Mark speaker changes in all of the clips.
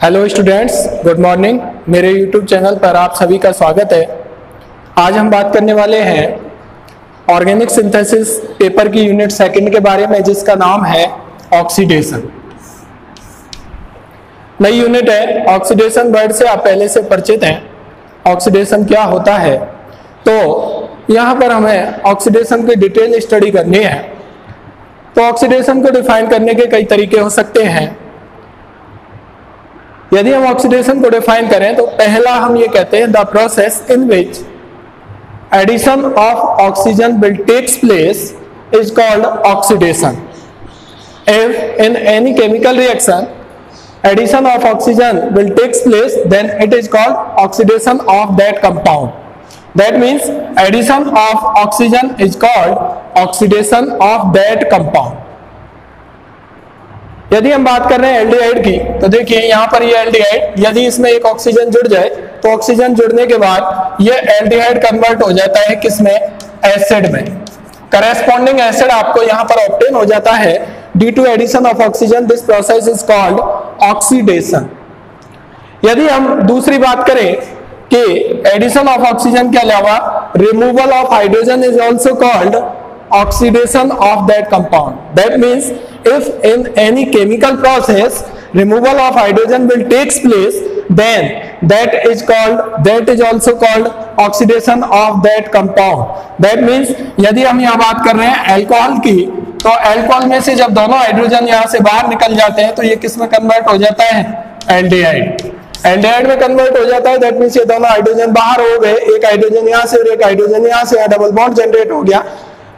Speaker 1: Hello students, good morning. मेरे YouTube channel पर आप सभी का स्वागत है। आज हम बात करने वाले हैं ऑर्गेनिक सिंथेसिस पेपर की यूनिट सेकंड के बारे में, जिसका नाम है ऑक्सीडेशन। नई यूनिट है। ऑक्सीडेशन वर्ड से आप पहले से परिचित हैं। ऑक्सीडेशन क्या होता है, तो यहाँ पर हमें ऑक्सीडेशन की डिटेल स्टडी करनी है। तो ऑक्सीडेशन को डिफाइन करने के कई तरीके हो सकते हैं। यदि हम ऑक्सीडेशन को डिफाइन करें तो पहला हम ये कहते हैं, the process in which addition of oxygen will takes place is called oxidation. If in any chemical reaction addition of oxygen will takes place, then it is called oxidation of that compound. That means addition of oxygen is called oxidation of that compound. यदि हम बात कर रहे हैं aldehyde की, तो देखिए यहाँ पर ये एल्डिहाइड, यदि इसमें एक ऑक्सीजन जुड़ जाए तो ऑक्सीजन जुड़ने के बाद ये एल्डिहाइड कन्वर्ट हो जाता है किसमें, एसिड में। करेस्पॉन्डिंग एसिड आपको यहाँ पर ऑब्टेन हो जाता है due to addition of oxygen. This process is called oxidation. यदि हम दूसरी बात करें कि एडिशन ऑफ ऑक्सीजन के अलावा removal of hydrogen is also called oxidation of that compound. That means if in any chemical process removal of hydrogen will takes place, then that is also called oxidation of that compound. That means यदि हम यहाँ बात कर रहे हैं alcohol की, तो alcohol में से जब दोनों हाइड्रोजन यहाँ से बाहर निकल जाते हैं तो ये किस में कन्वर्ट हो जाता है, एल्डिहाइड। एल्डिहाइड में कन्वर्ट हो जाता है। दैट मीन्स ये दोनों हाइड्रोजन बाहर हो गए, एक हाइड्रोजन यहाँ से और एक हाइड्रोजन यहाँ से, डबल बॉन्ड जनरेट हो गया।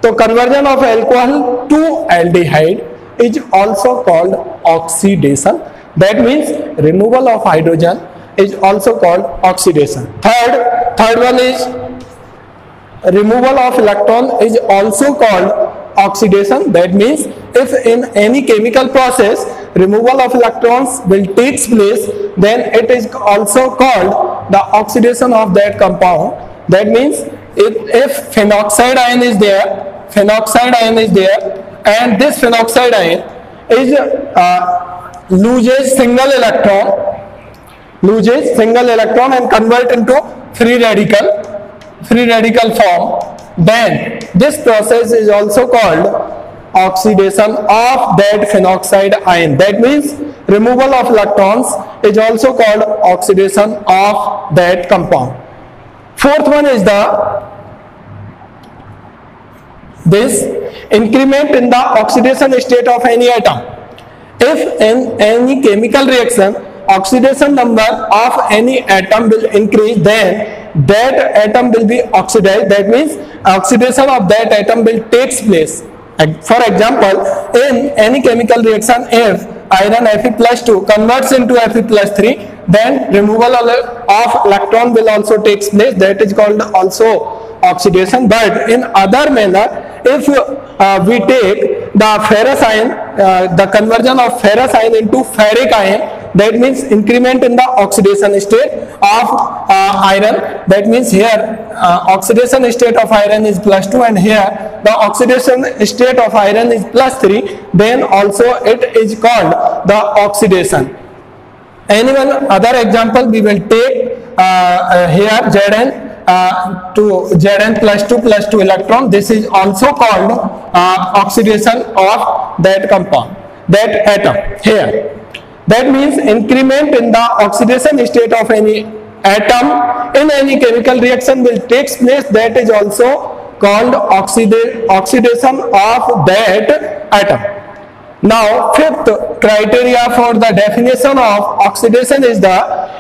Speaker 1: तो conversion of alcohol to aldehyde is also called oxidation. That means removal of hydrogen is also called oxidation. Third one is removal of electron is also called oxidation. That means if in any chemical process removal of electrons will takes place, then it is also called the oxidation of that compound. That means if phenoxide ion is there, and this phenoxide ion is loses single electron and convert into free radical form, then this process is also called oxidation of that phenoxide ion. That means removal of electrons is also called oxidation of that compound. Fourth one is this increment in the oxidation state of any atom. If in any chemical reaction oxidation number of any atom will increase, then that atom will be oxidized. That means oxidation of that atom will takes place. For example, in any chemical reaction, if iron Fe+2 converts into Fe+3, then removal of electron will also takes place. That is called also oxidation. But in other manner, if we take the ferrous ion, the conversion of ferrous ion into ferric ion, that means increment in the oxidation state of iron. That means here oxidation state of iron is +2 and here the oxidation state of iron is +3, then also it is called the oxidation. Any one other example we will take here, Zn to Zn+2 electron. This is also called oxidation of that compound, that atom here. That means increment in the oxidation state of any atom in any chemical reaction will takes place. That is also called oxidation of that atom. Now, fifth criteria for the definition of oxidation is the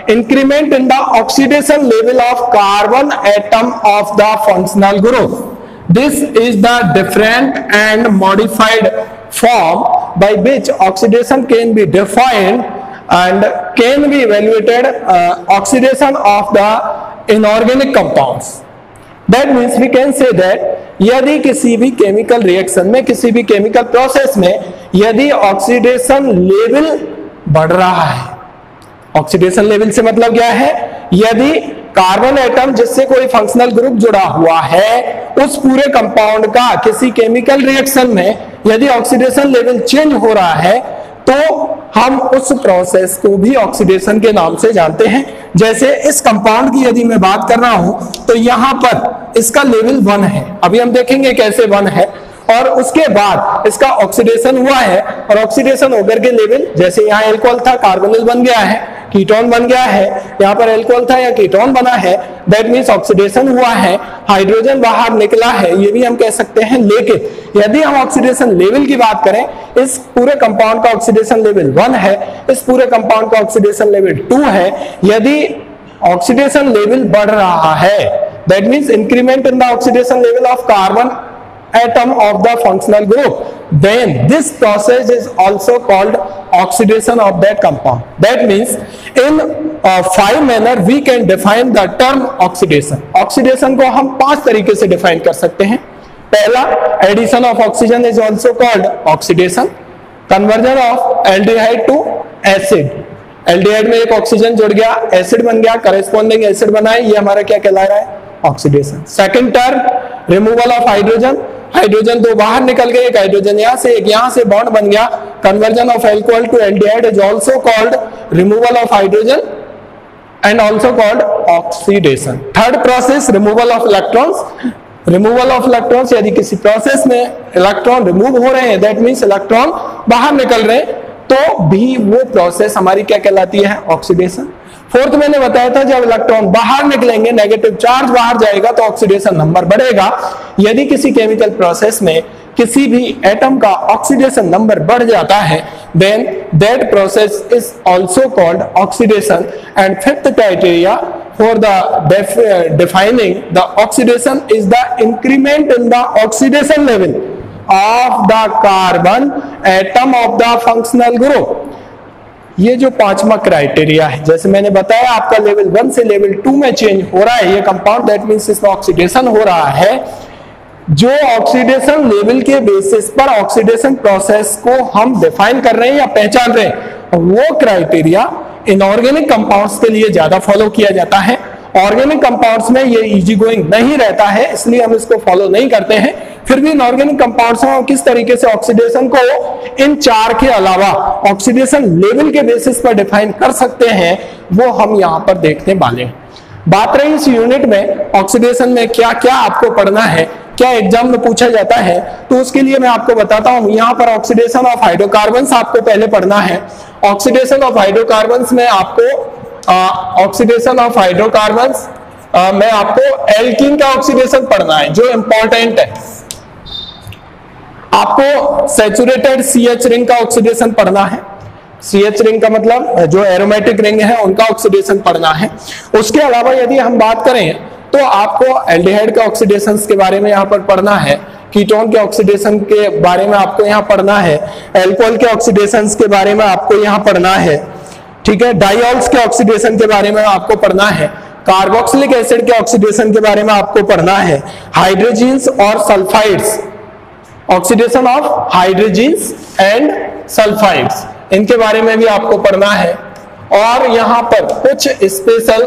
Speaker 1: increment in the oxidation level of carbon atom of the functional group. This is the different and modified form by which oxidation can be defined and can be evaluated. Oxidation of the inorganic compounds. That means we can say that यदि किसी भी chemical reaction में, किसी भी chemical process में यदि oxidation level बढ़ रहा है, ऑक्सीडेशन लेवल से मतलब क्या है, यदि कार्बन एटम जिससे कोई फंक्शनल ग्रुप जुड़ा हुआ है उस पूरे कंपाउंड का किसी केमिकल रिएक्शन में यदि ऑक्सीडेशन लेवल चेंज हो रहा है, तो हम उस प्रोसेस को भी ऑक्सीडेशन के नाम से जानते हैं। जैसे इस कंपाउंड की यदि मैं बात कर रहा हूं तो यहां पर इसका लेवल 1 है, अभी हम देखेंगे कैसे 1 है, और उसके बाद इसका ऑक्सीडेशन हुआ है और ऑक्सीडेशन होकर के लेवल, जैसे यहाँ एल्कोहल था कार्बोनिल बन गया है, कीटोन बन गया है, यहाँ पर एल्कोहल था या कीटोन बना है, दैट मींस ऑक्सीडेशन हुआ है, हाइड्रोजन बाहर निकला है, ये भी हम कह सकते हैं। लेकिन यदि हम ऑक्सीडेशन लेवल की बात करें, इस पूरे कंपाउंड का ऑक्सीडेशन लेवल 1 है, इस पूरे कंपाउंड का ऑक्सीडेशन लेवल 2 है। यदि ऑक्सीडेशन लेवल बढ़ रहा है, that means increment in the oxidation level of carbon atom of the functional group, then this process is also called oxidation of that compound. That means in 5 manner we can define the term oxidation. Oxidation को हम 5 तरीके से define कर सकते हैं। पहला, addition of oxygen is also called oxidation. Conversion of aldehyde to acid. aldehyde में एक ऑक्सीजन जुड़ गया, एसिड बन गया, corresponding एसिड बना है, ये हमारा क्या कहला रहा है? Oxidation. Second term, removal of hydrogen, hydrogen दो बाहर निकल गए, एक हाइड्रोजन यहां से एक यहां से बॉन्ड बन गया, conversion of alcohol to aldehyde is also called removal of hydrogen and also called oxidation. Third process, removal of electrons. Removal of electrons, यदि किसी प्रोसेस में इलेक्ट्रॉन रिमूव हो रहे हैं, दैट मींस इलेक्ट्रॉन बाहर निकल रहे हैं, तो भी वो प्रोसेस हमारी क्या कहलाती है? ऑक्सीडेशन। फोर्थ मैंने बताया था, जब इलेक्ट्रॉन बाहर निकलेंगे, नेगेटिव चार्ज बाहर जाएगा तो ऑक्सीडेशन नंबर बढ़ेगा। यदि किसी केमिकल प्रोसेस में किसी भी एटम का ऑक्सीडेशन नंबर बढ़ जाता है, then that process is also called oxidation. And fifth criteria for the defining the oxidation is the increment in the oxidation level of the carbon atom of the functional group. ये जो 5वां criteria है, जैसे मैंने बताया आपका level 1 से level 2 में चेंज हो रहा है ये कंपाउंड, दैट मींस इसमें ऑक्सीडेशन हो रहा है। जो ऑक्सीडेशन लेवल के बेसिस पर ऑक्सीडेशन प्रोसेस को हम डिफाइन कर रहे हैं या पहचान रहे हैं, वो क्राइटेरिया इनऑर्गेनिक कंपाउंड्स के लिए ज्यादा फॉलो किया जाता है। ऑर्गेनिक कंपाउंड्स में ये इजी गोइंग नहीं रहता है, इसलिए हम इसको फॉलो नहीं करते हैं। फिर भी इनऑर्गेनिक कंपाउंड्स में किस तरीके से ऑक्सीडेशन को इन 4 के अलावा ऑक्सीडेशन लेवल के बेसिस पर डिफाइन कर सकते हैं, वो हम यहां पर देखने वाले हैं। बात रही इस यूनिट में ऑक्सीडेशन में क्या क्या आपको पढ़ना है, क्या एग्जाम में पूछा जाता है, तो उसके लिए मैं आपको बताता हूं। यहां पर ऑक्सीडेशन ऑफ हाइड्रोकार्बन्स आपको पहले पढ़ना है। ऑक्सीडेशन ऑफ हाइड्रोकार्बन्स में आपको ऑक्सीडेशन ऑफ हाइड्रोकार्बन्स में आपको एल्कीन का ऑक्सीडेशन पढ़ना है, जो इंपॉर्टेंट है। आपको सैचुरेटेड CH रिंग का ऑक्सीडेशन पढ़ना है। CH रिंग का मतलब जो एरोमेटिक रिंग है उनका ऑक्सीडेशन पढ़ना है। उसके अलावा यदि हम बात करें तो आपको एल्डिहाइड के ऑक्सीडेशन के बारे में यहाँ पर पढ़ना है, कीटोन के ऑक्सीडेशन के बारे में आपको यहाँ पढ़ना है, एल्कोहल के ऑक्सीडेशन के बारे में आपको यहाँ पढ़ना है, ठीक है। डाइऑल्स के ऑक्सीडेशन के बारे में आपको पढ़ना है, कार्बोक्सिलिक एसिड के ऑक्सीडेशन के बारे में आपको पढ़ना है, हाइड्रोजन्स और sulphides, oxidation of hydrogens and sulphides, इनके बारे में भी आपको पढ़ना है। और यहाँ पर कुछ स्पेशल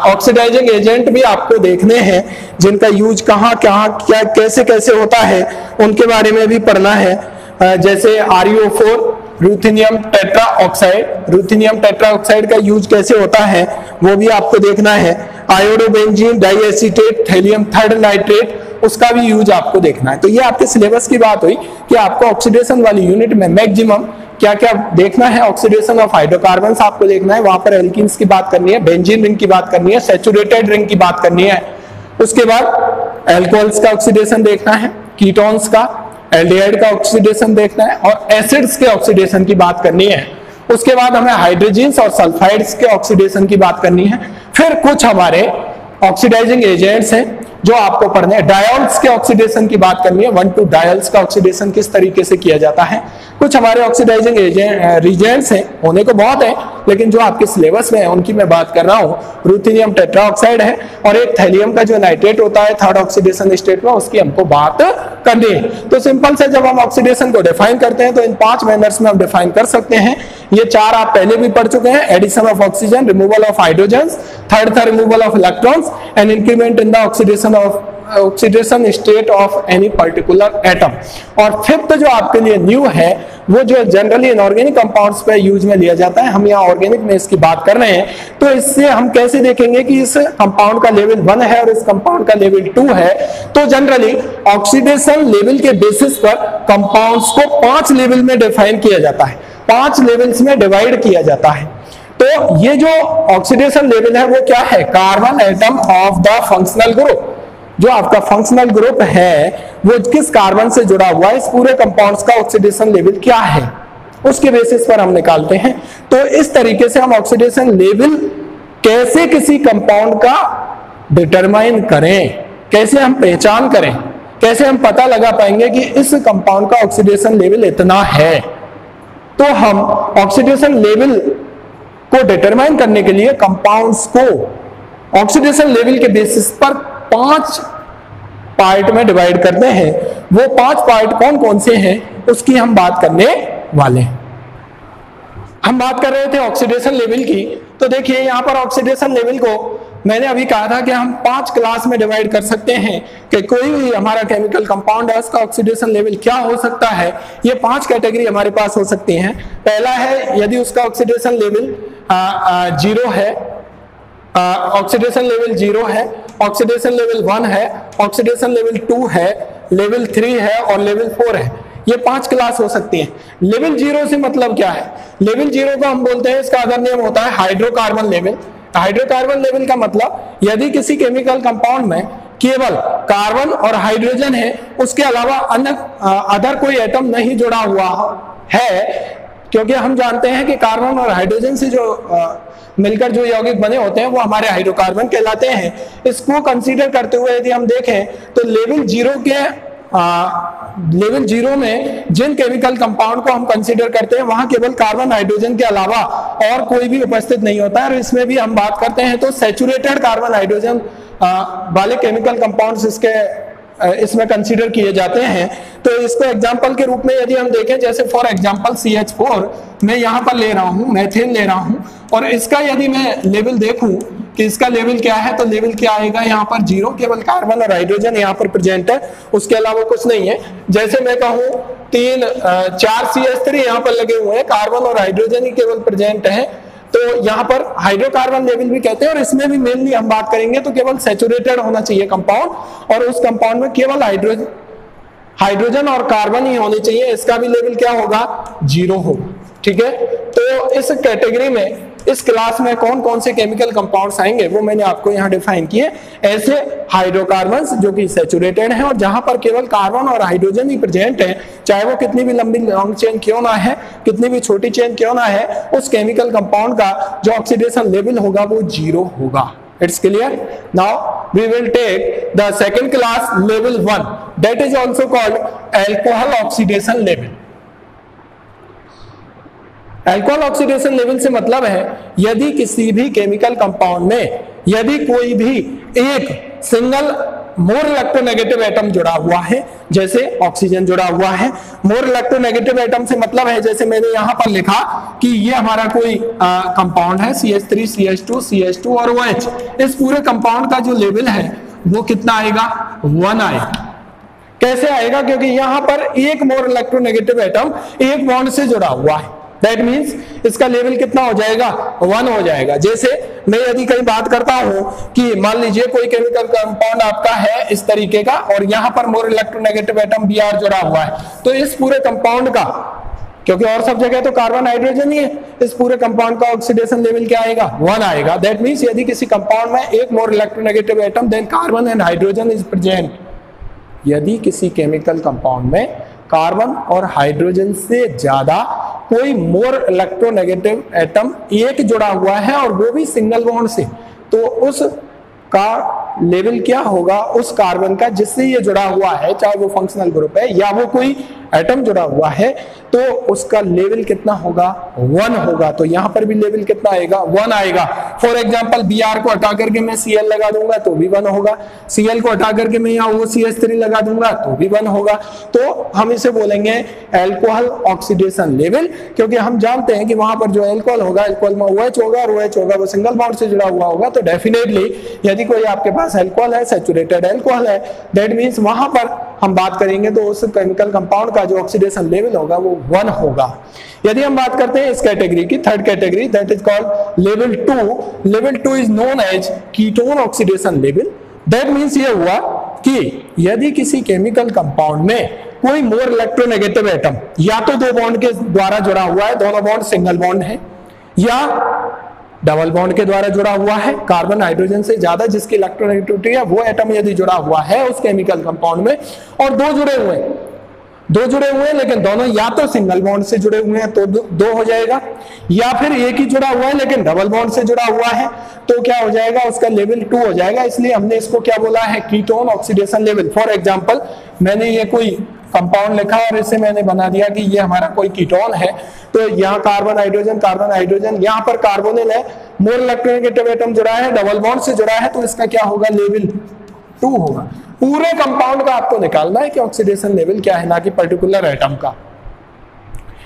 Speaker 1: ऑक्सीडाइजिंग एजेंट भी आपको देखने हैं, जिनका यूज कहाँ कहाँ क्या कैसे कैसे होता है, उनके बारे में भी पढ़ना है। जैसे ReO4, ruthenium tetra oxide, ruthenium tetra oxide का यूज कैसे होता है वो भी आपको देखना है। आयोडोबेंजीन डाइएसीटेट थैलियम थर्ड नाइट्रेट, उसका भी यूज आपको देखना है। तो ये आपके सिलेबस की बात हुई कि आपको ऑक्सीडेशन वाली यूनिट में मैक्सिमम क्या क्या देखना है। ऑक्सीडेशन ऑफ हाइड्रोकार्बन्स आपको देखना है, वहां पर एल्कीन्स की बात करनी है, बेंजीन रिंग की बात करनी है, सैचुरेटेड रिंग की बात करनी है। उसके बाद एल्कोहल्स का ऑक्सीडेशन देखना है, कीटोन्स का, एल्डिहाइड का ऑक्सीडेशन देखना है और एसिड्स के ऑक्सीडेशन की बात करनी है। उसके बाद हमें हाइड्रोजन्स और सल्फाइड्स के ऑक्सीडेशन की बात करनी है। फिर कुछ हमारे ऑक्सीडाइजिंग एजेंट्स हैं जो आपको पढ़ने हैं। डायोल्स के ऑक्सीडेशन की बात करनी है, 1,2 डायोल्स का ऑक्सीडेशन किस तरीके से किया जाता है। कुछ हमारे ऑक्सीडाइजिंग रिजेंट्स हैं, होने को बहुत है, लेकिन जो आपके सिलेबस में है उनकी मैं बात कर रहा हूँ। रूथेनियम टेट्राऑक्साइड है और एक थैलियम का जो नाइट्रेट होता है थर्ड ऑक्सीडेशन स्टेट में, उसकी हमको बात करनी है। तो सिंपल से जब हम ऑक्सीडेशन को डिफाइन करते हैं तो इन 5 मैनर्स में हम डिफाइन कर सकते हैं। ये 4 आप पहले भी पढ़ चुके हैं, addition of oxygen, removal of hydrogen, third था removal of electrons and increment in the oxidation of oxidation state of any particular atom. और फिफ्थ जो आपके लिए न्यू है वो जो जनरली इनऑर्गेनिक कंपाउंड्स पे यूज में लिया जाता है, हम यहाँ ऑर्गेनिक में इसकी बात कर रहे हैं। तो इससे हम कैसे देखेंगे कि इस कंपाउंड का लेवल 1 है और इस कंपाउंड का लेवल 2 है। तो जनरली ऑक्सीडेशन लेवल के बेसिस पर कंपाउंड्स को 5 लेवल में डिफाइन किया जाता है, 5 लेवल्स में डिवाइड किया जाता है। तो ये जो ऑक्सीडेशन लेवल है वो क्या है, carbon atom of the functional group. जो आपका फंक्शनल ग्रुप है वो किस कार्बन से जुड़ा हुआ है, इस पूरे कंपाउंड्स का ऑक्सीडेशन लेवल क्या है, उसके बेसिस पर हम निकालते हैं। तो इस तरीके से हम ऑक्सीडेशन लेवल कैसे किसी कंपाउंड का डिटरमाइन करें, कैसे हम पहचान करें, कैसे हम पता लगा पाएंगे कि इस कंपाउंड का ऑक्सीडेशन लेवल इतना है। तो हम ऑक्सीडेशन लेवल को डिटरमाइन करने के लिए कंपाउंड्स को ऑक्सीडेशन लेवल के बेसिस पर 5 पार्ट में डिवाइड करते हैं। वो 5 पार्ट कौन कौन से हैं उसकी हम बात करने वाले हैं। हम बात कर रहे थे ऑक्सीडेशन लेवल की, तो देखिए यहां पर ऑक्सीडेशन लेवल को मैंने अभी कहा था कि हम 5 क्लास में डिवाइड कर सकते हैं कि कोई भी हमारा केमिकल कंपाउंड है उसका ऑक्सीडेशन लेवल क्या हो सकता है। ये 5 कैटेगरी हमारे पास हो सकती हैं। पहला है यदि उसका ऑक्सीडेशन लेवल 0 है, ऑक्सीडेशन लेवल 0 है, ऑक्सीडेशन लेवल 1 है, ऑक्सीडेशन लेवल 2 है, लेवल 3 है और लेवल 4 है। ये 5 क्लास हो सकती हैं। लेवल 0 से मतलब क्या है, लेवल 0 को हम बोलते हैं, इसका अदर नेम होता है हाइड्रोकार्बन लेवल। हाइड्रोकार्बन लेवल का मतलब यदि किसी केमिकल कंपाउंड में केवल कार्बन और हाइड्रोजन है, उसके अलावा अन्य अदर कोई एटम नहीं जुड़ा हुआ है, क्योंकि हम जानते हैं कि कार्बन और हाइड्रोजन से जो मिलकर जो यौगिक बने होते हैं वो हमारे हाइड्रोकार्बन कहलाते हैं। इसको कंसीडर करते हुए यदि हम देखें तो लेवल 0 में जिन केमिकल कंपाउंड को हम कंसीडर करते हैं वहां केवल कार्बन हाइड्रोजन के अलावा और कोई भी उपस्थित नहीं होता है। और इसमें भी हम बात करते हैं तो सैचुरेटेड कार्बन हाइड्रोजन वाले केमिकल कंपाउंड्स इसमें कंसीडर किए जाते हैं। तो इसको एग्जांपल के रूप में यदि हम देखें, जैसे फॉर एग्जांपल CH4 मैं यहाँ पर ले रहा हूँ, मेथेन ले रहा हूँ, और इसका यदि मैं लेवल देखूं कि इसका लेवल क्या है, तो लेवल क्या आएगा यहाँ पर 0, केवल कार्बन और हाइड्रोजन यहाँ पर प्रेजेंट है, उसके अलावा कुछ नहीं है। जैसे मैं कहूँ 4 CH3 यहाँ पर लगे हुए हैं, कार्बन और हाइड्रोजन ही केवल प्रेजेंट है, तो यहाँ पर हाइड्रोकार्बन लेवल भी कहते हैं। और इसमें भी मेनली हम बात करेंगे तो केवल सैचुरेटेड होना चाहिए कंपाउंड, और उस कंपाउंड में केवल हाइड्रोजन और कार्बन ही होने चाहिए, इसका भी लेवल क्या होगा, 0 होगा। ठीक है, तो इस कैटेगरी में, इस क्लास में कौन कौन से केमिकल कंपाउंड्स आएंगे वो मैंने आपको यहाँ डिफाइन किए। ऐसे हाइड्रोकार्बन्स जो कि सैचुरेटेड हैं और जहां पर केवल कार्बन और हाइड्रोजन ही प्रेजेंट है, चाहे वो कितनी भी लंबी लॉन्ग चेन क्यों ना है, कितनी भी छोटी चेन क्यों ना है, उस केमिकल कंपाउंड का जो ऑक्सीडेशन लेवल होगा वो 0 होगा। It's clear? Now we will take the second class, level 1, that is also called alcohol oxidation level. Alcohol oxidation level से मतलब है यदि किसी भी केमिकल कंपाउंड में यदि कोई भी एक सिंगल मोर इलेक्ट्रोनेगेटिव एटम जुड़ा हुआ है, जैसे ऑक्सीजन जुड़ा हुआ है। मोर इलेक्ट्रोनेगेटिव एटम से मतलब है, जैसे मैंने यहां पर लिखा कि ये हमारा कोई कंपाउंड है CH3 CH2 CH2 और OH, इस पूरे कंपाउंड का जो लेवल है वो कितना आएगा, 1 आएगा। कैसे आएगा, क्योंकि यहां पर एक मोर इलेक्ट्रोनेगेटिव एटम एक बॉन्ड से जुड़ा हुआ है। दैट मीन्स इसका लेवल कितना हो जाएगा, 1 हो जाएगा। जैसे मैं यदि कहीं बात करता हूं कि मान लीजिए कोई केमिकल कंपाउंड आपका है इस तरीके का और यहां पर मोर इलेक्ट्रोनेगेटिव एटम Br जुड़ा हुआ है, तो इस पूरे कंपाउंड का, क्योंकि और सब जगह तो कार्बन हाइड्रोजन ही है, इस पूरे कंपाउंड का ऑक्सीडेशन लेवल क्या आएगा, 1 आएगा। दैट मीन्स यदि किसी कंपाउंड में एक more electronegative atom than carbon and hydrogen is present, यदि किसी केमिकल कंपाउंड में कार्बन और हाइड्रोजन से ज्यादा कोई मोर इलेक्ट्रोनेगेटिव एटम एक जुड़ा हुआ है और वो भी सिंगल बॉन्ड से, तो उस का लेवल क्या होगा, उस कार्बन का जिससे ये जुड़ा हुआ है, चाहे वो फंक्शनल ग्रुप है या वो कोई एटम जुड़ा हुआ है तो उसका लेवल कितना होगा 1 होगा। तो यहां पर भी लेवल कितना आएगा 1 आएगा। फॉर एग्जांपल Br को हटा करके मैं Cl लगा दूंगा तो भी 1 होगा, Cl को हटा करके मैं यहाँ OCH3 लगा दूंगा तो भी 1 होगा। तो हम इसे बोलेंगे एल्कोहल ऑक्सीडेशन लेवल, क्योंकि हम जानते हैं कि वहां पर जो एल्कोहल होगा, एल्कोहल में OH होगा और OH होगा वो सिंगल बॉन्ड से जुड़ा हुआ होगा। तो डेफिनेटली यदि कोई आपके पास एल्कोहल है, सैचुरेटेड एल्कोहल है, दैट मींस वहां पर हम बात करेंगे तो उस केमिकल कंपाउंड का जो ऑक्सीडेशन लेवल होगा वो 1 होगा। यदि हम बात करते हैं इस कैटेगरी की, third category, that is called level 2। Level 2 is known as ketone oxidation level. That means ये हुआ कि यदि किसी केमिकल कंपाउंड में कोई मोर इलेक्ट्रोनेगेटिव एटम या तो 2 बॉन्ड के द्वारा जुड़ा हुआ है, दोनों बॉन्ड सिंगल बॉन्ड है, या डबल बॉन्ड के द्वारा जुड़ा हुआ है, कार्बन हाइड्रोजन से ज्यादा जिसकी इलेक्ट्रोनेगेटिविटी है वो एटम यदि जुड़ा हुआ है उस केमिकल कंपाउंड में, और दो जुड़े हुए हैं लेकिन दोनों या तो सिंगल बॉन्ड से जुड़े हुए हैं तो 2 हो जाएगा, या फिर एक ही जुड़ा हुआ है लेकिन डबल बॉन्ड से जुड़ा हुआ है तो क्या हो जाएगा, उसका लेवल 2 हो जाएगा। इसलिए हमने इसको क्या बोला है, ketone oxidation level. For example मैंने ये कोई कंपाउंड लिखा और इसे मैंने बना दिया कि ये हमारा कोई कीटोन है, तो यहाँ कार्बन हाइड्रोजन, यहाँ पर कार्बोनिल है, मोर इलेक्ट्रोनेगेटिव एटम जुड़ा है, डबल बॉन्ड से जुड़ा है, तो इसका क्या होगा, लेवल 2 होगा। पूरे कंपाउंड का आपको निकालना है कि ऑक्सीडेशन लेवल क्या है, ना कि पर्टिकुलर एटम का।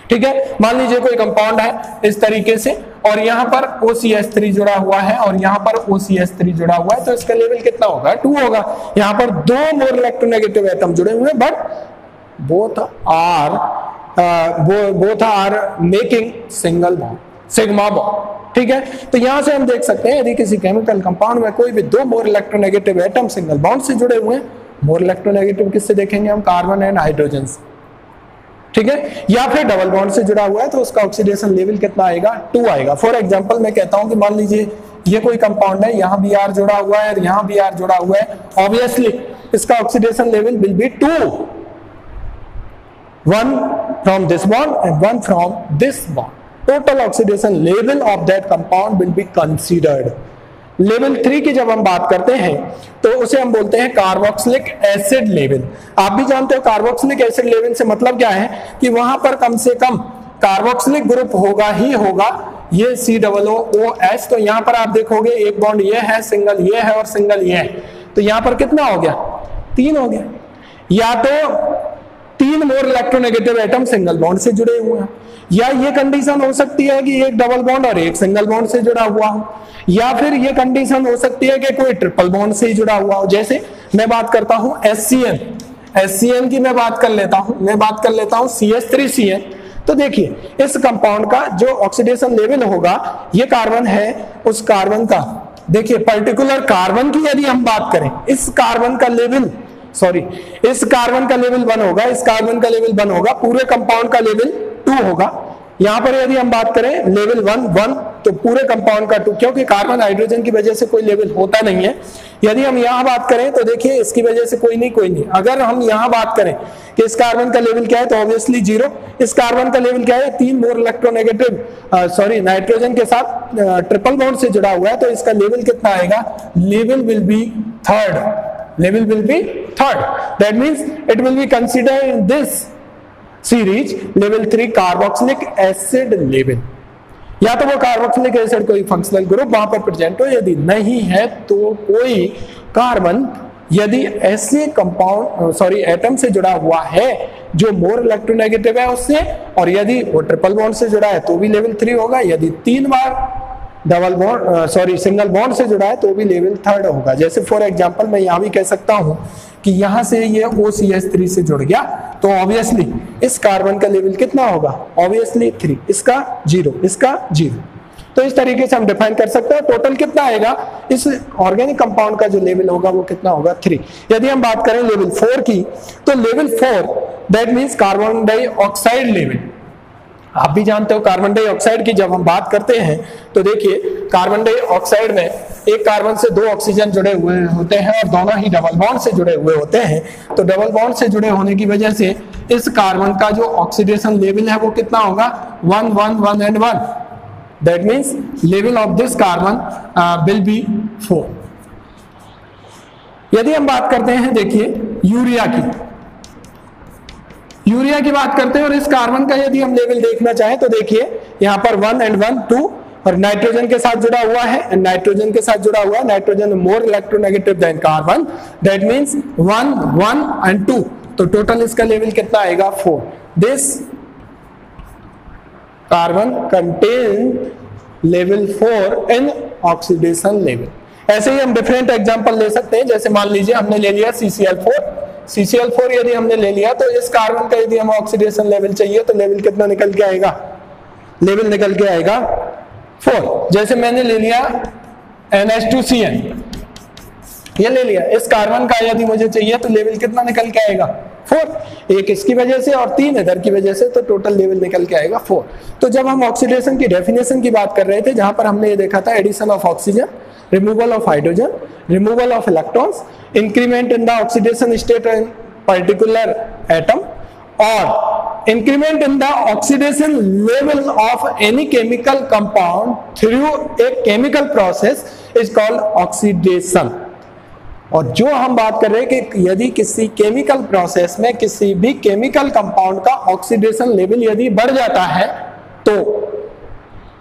Speaker 1: ठीक है, मान लीजिए कोई कंपाउंड है इस तरीके से और यहाँ पर OCH3 जुड़ा हुआ है और यहाँ पर OCH3 जुड़ा हुआ है, तो इसका लेवल कितना होगा, 2 होगा। यहाँ पर 2 मोर इलेक्ट्रोनेगेटिव एटम जुड़े हुए हैं but both are making single bond, sigma bond. ठीक है, तो यहां से हम देख सकते हैं यदि किसी केमिकल कंपाउंड में कोई भी 2 मोर इलेक्ट्रोनेगेटिव एटम सिंगल बॉन्ड से जुड़े हुए हैं, मोर इलेक्ट्रोनेगेटिव किससे देखेंगे हम, कार्बन एंड हाइड्रोजन से। ठीक है, या फिर डबल बॉन्ड से जुड़ा हुआ है तो उसका ऑक्सीडेशन लेवल कितना आएगा, 2 आएगा। फॉर एग्जांपल मैं कहता हूं कि मान लीजिए ये कोई कंपाउंड है, यहाँ Br जुड़ा हुआ है और यहाँ Br जुड़ा हुआ है, ऑब्वियसली इसका oxidation level will be 2, 1 from this bond and 1 from this bond. Total oxidation level of that compound will be considered. Level 3 की जब हम बात करते हैं तो उसे हम बोलते हैं कार्बोक्सिलिक एसिड लेवल। आप भी जानते हो कार्बोक्सिलिक एसिड लेवल से मतलब क्या है कि वहां पर कम से कम कार्बोक्सिलिक ग्रुप होगा ही होगा, ये COOH। तो यहां पर आप देखोगे एक बॉन्ड ये है, सिंगल ये है और सिंगल ये है, तो यहां पर कितना हो गया, 3 हो गया। या तो 3 मोर इलेक्ट्रोनेगेटिव एटम सिंगल बॉन्ड से जुड़े हुए हैं, या ये कंडीशन हो सकती है कि एक डबल बॉन्ड और एक सिंगल बॉन्ड से जुड़ा हुआ हो, या फिर ये कंडीशन हो सकती है कि कोई ट्रिपल बॉन्ड से ही जुड़ा हुआ हो। जैसे मैं बात करता हूं HCN की मैं बात कर लेता हूं CH3CN। तो देखिए इस कंपाउंड का जो ऑक्सीडेशन लेवल होगा, ये कार्बन है, उस कार्बन का देखिए पर्टिकुलर कार्बन की यदि हम बात करें, इस कार्बन का लेवल 1 होगा, इस कार्बन का लेवल 1 होगा, पूरे कंपाउंड का लेवल 2 होगा। यहां पर यदि हम बात करें लेवल 1 तो पूरे कंपाउंड का 2, क्योंकि कार्बन हाइड्रोजन की वजह से कोई लेवल होता नहीं है। यदि हम यहां बात करें तो देखिए इसकी वजह से कोई नहीं। अगर हम यहां बात करें कि इस कार्बन का लेवल क्या है तो ऑब्वियसली 0। इस कार्बन का लेवल क्या है, 3 मोर इलेक्ट्रोनेगेटिव नाइट्रोजन के साथ ट्रिपल बॉन्ड से जुड़ा हुआ है, तो इसका लेवल कितना आएगा, level will be third. That means it will be considered in this series level 3 carboxylic acid level। या तो वो कार्बोक्सिलिक एसिड कोई फंक्शनल ग्रुप वहां पर प्रेजेंट हो, यदि नहीं है तो कोई कार्बन यदि ऐसे कंपाउंड एटम से जुड़ा हुआ है जो मोर इलेक्ट्रोनेगेटिव है उससे, और यदि वो ट्रिपल बॉन्ड से जुड़ा है तो भी लेवल 3 होगा, यदि 3 बार सिंगल बॉन्ड से जुड़ा है तो भी लेवल 3 होगा। जैसे फॉर एग्जांपल मैं यहां भी कह सकता हूं कि यहां से ये OCH3 से जुड़ गया तो ऑब्वियसली इस कार्बन का लेवल कितना होगा, ऑब्वियसली 3, इसका 0। तो इस तरीके से हम डिफाइन कर सकते हैं टोटल कितना आएगा, इस ऑर्गेनिक कंपाउंड का जो लेवल होगा वो कितना होगा, 3। यदि हम बात करें लेवल 4 की, तो level 4 that means carbon dioxide level. आप भी जानते हो कार्बन डाइऑक्साइड की जब हम बात करते हैं तो देखिए कार्बन डाइऑक्साइड में एक कार्बन से 2 ऑक्सीजन जुड़े हुए होते हैं और दोनों ही डबल बॉन्ड से जुड़े हुए होते हैं। तो डबल बॉन्ड से जुड़े होने की वजह से इस कार्बन का जो ऑक्सीडेशन लेवल है वो कितना होगा, 1 1 1 and 1। That means level of this carbon will be 4। यदि हम बात करते हैं देखिए यूरिया की, यूरिया की बात करते हैं और इस कार्बन का यदि हम लेवल देखना चाहें तो देखिए यहाँ पर 1 and 1 2 और नाइट्रोजन के साथ जुड़ा हुआ है, नाइट्रोजन के साथ जुड़ा हुआ है, nitrogen more electronegative than carbon, that means 1 1 and 2, तो टोटल इसका लेवल कितना आएगा 4. This carbon contain level 4 in oxidation level. ऐसे ही हम डिफरेंट एग्जांपल ले सकते हैं. जैसे मान लीजिए हमने ले लिया CCl4 यदि हमने ले लिया तो इस कार्बन का यदि हम ऑक्सीडेशन लेवल चाहिए तो लेवल कितना निकल के आएगा, लेवल निकल के आएगा 4. जैसे मैंने ले लिया NH2Cl, ये ले लिया, इस कार्बन का यदि मुझे चाहिए तो लेवल कितना निकल के आएगा 4. एक इसकी वजह से और 3 इधर की वजह से, तो टोटल लेवल निकल के आएगा 4. तो जब हम ऑक्सीडेशन की डेफिनेशन की बात कर रहे थे, जहां पर हमने ये देखा था addition of oxygen, removal of hydrogen, removal of electrons, increment in the oxidation state in particular atom, और increment in the oxidation level of any chemical compound through a chemical process is called oxidation. और जो हम बात कर रहे हैं कि यदि किसी केमिकल प्रोसेस में किसी भी केमिकल कंपाउंड का ऑक्सीडेशन लेवल यदि बढ़ जाता है तो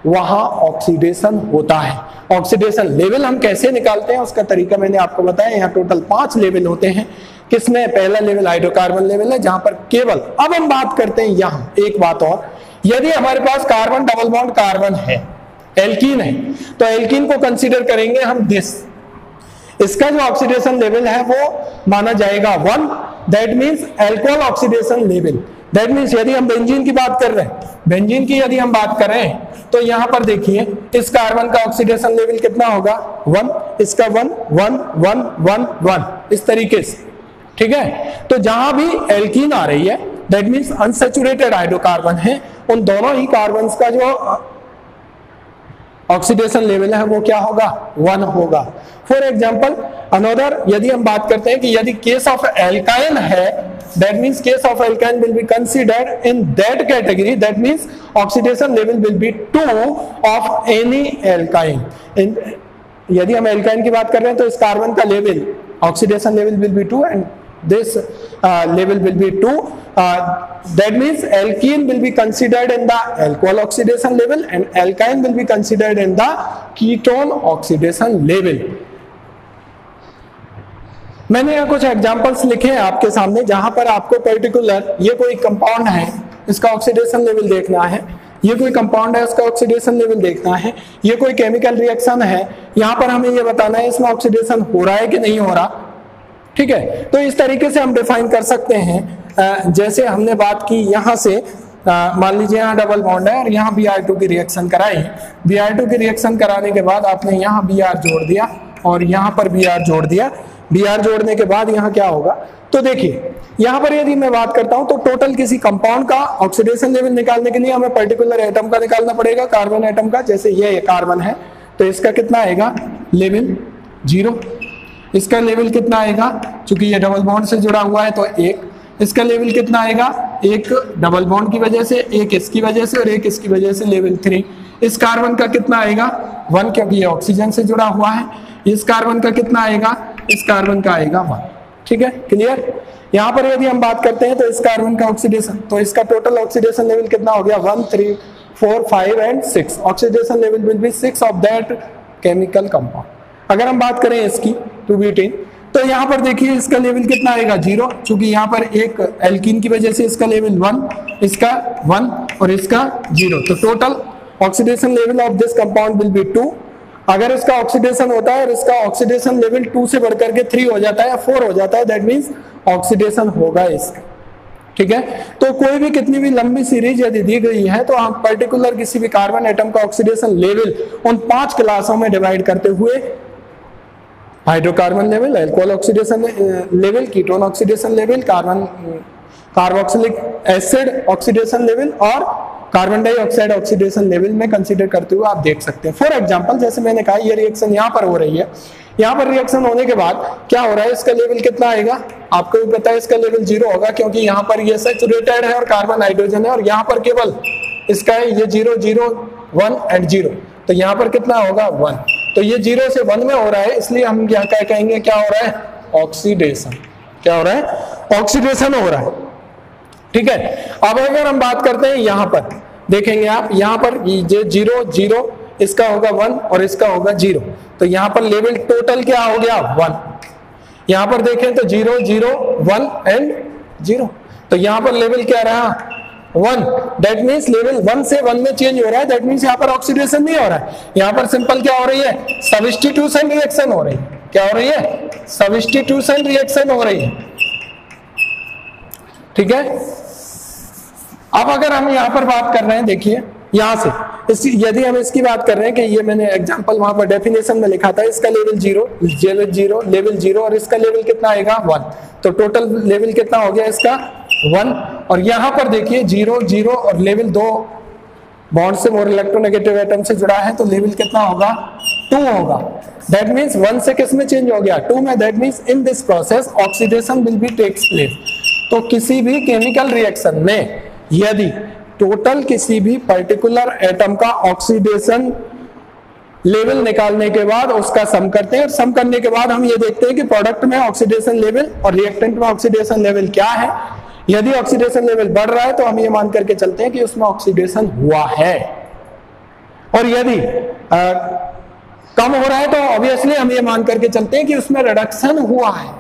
Speaker 1: वहां ऑक्सीडेशन होता है. ऑक्सीडेशन लेवल हम कैसे निकालते हैं उसका तरीका मैंने आपको बताया. यहाँ टोटल 5 लेवल होते हैं. किसमें? पहला लेवल हाइड्रोकार्बन लेवल है, जहां पर केवल, अब हम बात करते हैं यहाँ एक बात और, यदि हमारे पास कार्बन डबल बॉन्ड कार्बन है, एल्कीन है, तो एल्कीन को कंसीडर करेंगे हम दिस. इसका जो ऑक्सीडेशन लेवल है वो माना जाएगा 1, that means alcohol oxidation level. That means यदि हम बेंजीन की बात कर रहे हैं, बेंजीन की यदि हम बात करें तो यहां पर देखिए इस कार्बन का ऑक्सीडेशन लेवल कितना होगा 1, इसका 1 1 1 1 1, इस तरीके से. ठीक है, तो जहां भी एल्कीन आ रही है दैट मींस अनसैचुरेटेड हाइड्रोकार्बन है, उन दोनों ही कार्बन का जो ऑक्सीडेशन लेवल है वो क्या होगा 1 होगा. फॉर एग्जांपल अनदर, यदि हम बात करते हैं कि यदि केस ऑफ एल्काइन है, that means case of alkyne will be considered in that category, that means oxidation level will be 2 of any alkyne. यदि हम एल्काइन की बात कर रहे हैं तो इस कार्बन का level, oxidation level will be 2 and this level will be 2. That means alkene will be considered in the alcohol oxidation level and alkyne will be considered in the ketone oxidation level. मैंने यहाँ कुछ examples लिखे हैं आपके सामने, जहां पर आपको पर्टिकुलर ये कोई कंपाउंड है, इसका ऑक्सीडेशन लेवल देखना है, ये कोई कंपाउंड है, उसका ऑक्सीडेशन लेवल देखना है, ये कोई केमिकल रिएक्शन है, यहाँ पर हमें ये बताना है इसमें ऑक्सीडेशन हो रहा है कि नहीं हो रहा. ठीक है, तो इस तरीके से हम डिफाइन कर सकते हैं. जैसे हमने बात की यहाँ से, मान लीजिए यहाँ डबल बॉन्ड है और यहाँ Br2 की रिएक्शन कराई. Br2 की रिएक्शन कराने के बाद आपने यहाँ Br जोड़ दिया और यहाँ पर Br जोड़ दिया. Br जोड़ने के बाद यहाँ क्या होगा, तो देखिए यहाँ पर यदि मैं बात करता हूँ तो टोटल किसी कंपाउंड का ऑक्सीडेशन लेवल निकालने के लिए हमें पर्टिकुलर एटम का निकालना पड़ेगा, कार्बन एटम का. जैसे ये कार्बन है तो इसका कितना आएगा लेवल 0. इसका लेवल कितना आएगा, क्योंकि ये डबल बॉन्ड से जुड़ा हुआ है तो 1. इसका लेवल कितना आएगा, एक डबल बॉन्ड की वजह से, एक इसकी वजह से और एक इसकी वजह से लेवल 3. इस कार्बन का कितना आएगा 1, क्योंकि ये ऑक्सीजन से जुड़ा हुआ है. इस कार्बन का कितना आएगा, इस कार्बन का आएगा 1. ठीक है, क्लियर. यहाँ पर यदि हम बात करते हैं तो इस कार्बन का ऑक्सीडेशन, तो इसका टोटल ऑक्सीडेशन लेवल कितना हो गया 1 3 4 5 and 6. Oxidation level will be 6 of that chemical compound. अगर हम बात करें इसकी 2-butene, तो यहाँ पर देखिए इसका लेवल कितना आएगा 0, क्योंकि यहाँ पर एक एल्कीन की वजह से इसका लेवल 1, इसका 1 और इसका 0. तो total oxidation level of this compound will be 2. अगर इसका ऑक्सीडेशन होता है और इसका ऑक्सीडेशन लेवल 2 से बढ़कर के 3 हो जाता है या 4 हो जाता है, दैट मीन्स ऑक्सीडेशन होगा इसका. ठीक है, तो कोई भी कितनी भी लंबी सीरीज यदि दी गई है तो हम पर्टिकुलर किसी भी कार्बन एटम का ऑक्सीडेशन लेवल उन 5 क्लासों में डिवाइड करते हुए hydrocarbon level, alcohol oxidation level, ketone oxidation level, carboxylic acid oxidation level और कार्बन डाइऑक्साइड ऑक्सीडेशन लेवल में कंसीडर करते हुए आप देख सकते हैं. फॉर एग्जांपल जैसे मैंने कहा ये रिएक्शन यहाँ पर हो रही है, यहाँ पर रिएक्शन होने के बाद क्या हो रहा है, इसका लेवल कितना आएगा, आपको भी पता है इसका लेवल 0 होगा, क्योंकि यहाँ पर ये सैचुरेटेड है और कार्बन हाइड्रोजन है और यहाँ पर केवल इसका है ये 0 0 1 एंड 0, तो यहाँ पर कितना होगा 1. तो ये 0 से 1 में हो रहा है, इसलिए हम यहाँ क्या कहेंगे, क्या हो रहा है ऑक्सीडेशन. क्या हो रहा है, ऑक्सीडेशन हो रहा है. ठीक है। अब अगर हम बात करते हैं यहां पर, देखेंगे आप यहां पर ये 0 0 इसका होगा 1 और इसका होगा 0, तो यहां पर लेवल टोटल क्या हो गया 1। यहां पर देखें तो 0 0 1 एंड 0, तो यहां पर लेवल क्या रहा 1। दैट मीन्स लेवल 1 से 1 में चेंज हो रहा है, दैट मीन्स यहां पर ऑक्सीडेशन नहीं हो रहा है, यहां पर सिंपल क्या हो रही है सब्स्टिट्यूशन रिएक्शन हो रही है। क्या हो रही है सब्स्टिट्यूशन रिएक्शन हो रही है, ठीक है। अब अगर हम यहां पर बात कर रहे हैं, देखिए यहां से यदि हम इसकी बात कर रहे हैं कि ये मैंने एग्जांपल वहां पर डेफिनेशन में लिखा था, इसका लेवल 0 लेवल 0 और इसका लेवल कितना आएगा 1, तो टोटल लेवल कितना हो गया इसका 1। और यहां पर देखिए 0 0 और लेवल 2 बॉन्ड से मोर इलेक्ट्रोनेगेटिव एटम से जुड़ा है, तो लेवल कितना होगा 2 होगा। दैट मीन्स 1 से किस में चेंज हो गया 2 में। That means in this process oxidation will be takes place. तो किसी भी केमिकल रिएक्शन में यदि टोटल किसी भी पर्टिकुलर एटम का ऑक्सीडेशन लेवल निकालने के बाद उसका सम करते हैं, और सम करने के बाद हम ये देखते हैं कि प्रोडक्ट में ऑक्सीडेशन लेवल और रिएक्टेंट में ऑक्सीडेशन लेवल क्या है। यदि ऑक्सीडेशन लेवल बढ़ रहा है तो हम ये मान करके चलते हैं कि उसमें ऑक्सीडेशन हुआ है, और यदि कम हो रहा है तो ऑब्वियसली हम ये मान करके चलते हैं कि उसमें रिडक्शन हुआ है।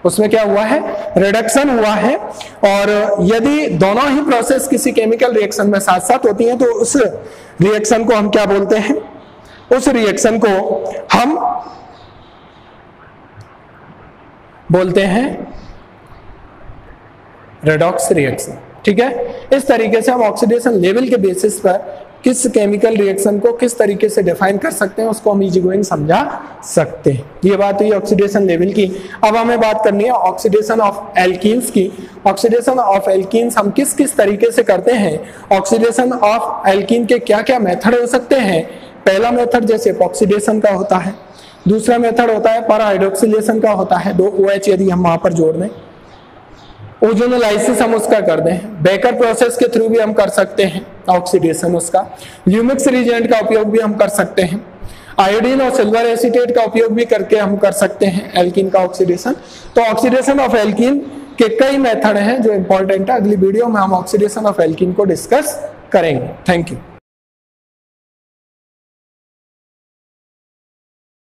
Speaker 1: उसमें क्या हुआ है रिडक्शन हुआ है। और यदि दोनों ही प्रोसेस किसी केमिकल रिएक्शन में साथ साथ होती हैं तो उस रिएक्शन को हम क्या बोलते हैं, उस रिएक्शन को हम बोलते हैं रेडॉक्स रिएक्शन, ठीक है। इस तरीके से हम ऑक्सीडेशन लेवल के बेसिस पर किस केमिकल रिएक्शन को किस तरीके से डिफाइन कर सकते हैं, उसको हम इजी गोइंग समझा सकते हैं। ये बात हुई ऑक्सीडेशन लेवल की। अब हमें बात करनी है ऑक्सीडेशन ऑफ एल्कीन्स की। ऑक्सीडेशन ऑफ एल्कीन्स हम किस किस तरीके से करते हैं, ऑक्सीडेशन ऑफ एल्कीन के क्या क्या मेथड हो सकते हैं। पहला मेथड जैसे ऑक्सीडेशन का होता है, दूसरा मेथड होता है पर हाइड्रोक्सिलेशन का होता है, 2 OH यदि हम वहां पर जोड़ दें, ओजोनोलाइसिस हम उसका कर दें, बेकर प्रोसेस के थ्रू भी हम कर सकते हैं ऑक्सीडेशन उसका, ल्यूमिक्स रिएजेंट का उपयोग भी हम कर सकते हैं, आयोडीन और सिल्वर एसीटेट का उपयोग भी करके हम कर सकते हैं एल्कीन का ऑक्सीडेशन। तो ऑक्सीडेशन ऑफ एल्कीन के कई मेथड हैं जो इंपॉर्टेंट है। अगली वीडियो में हम ऑक्सीडेशन ऑफ एल्कीन को डिस्कस करेंगे। Thank you.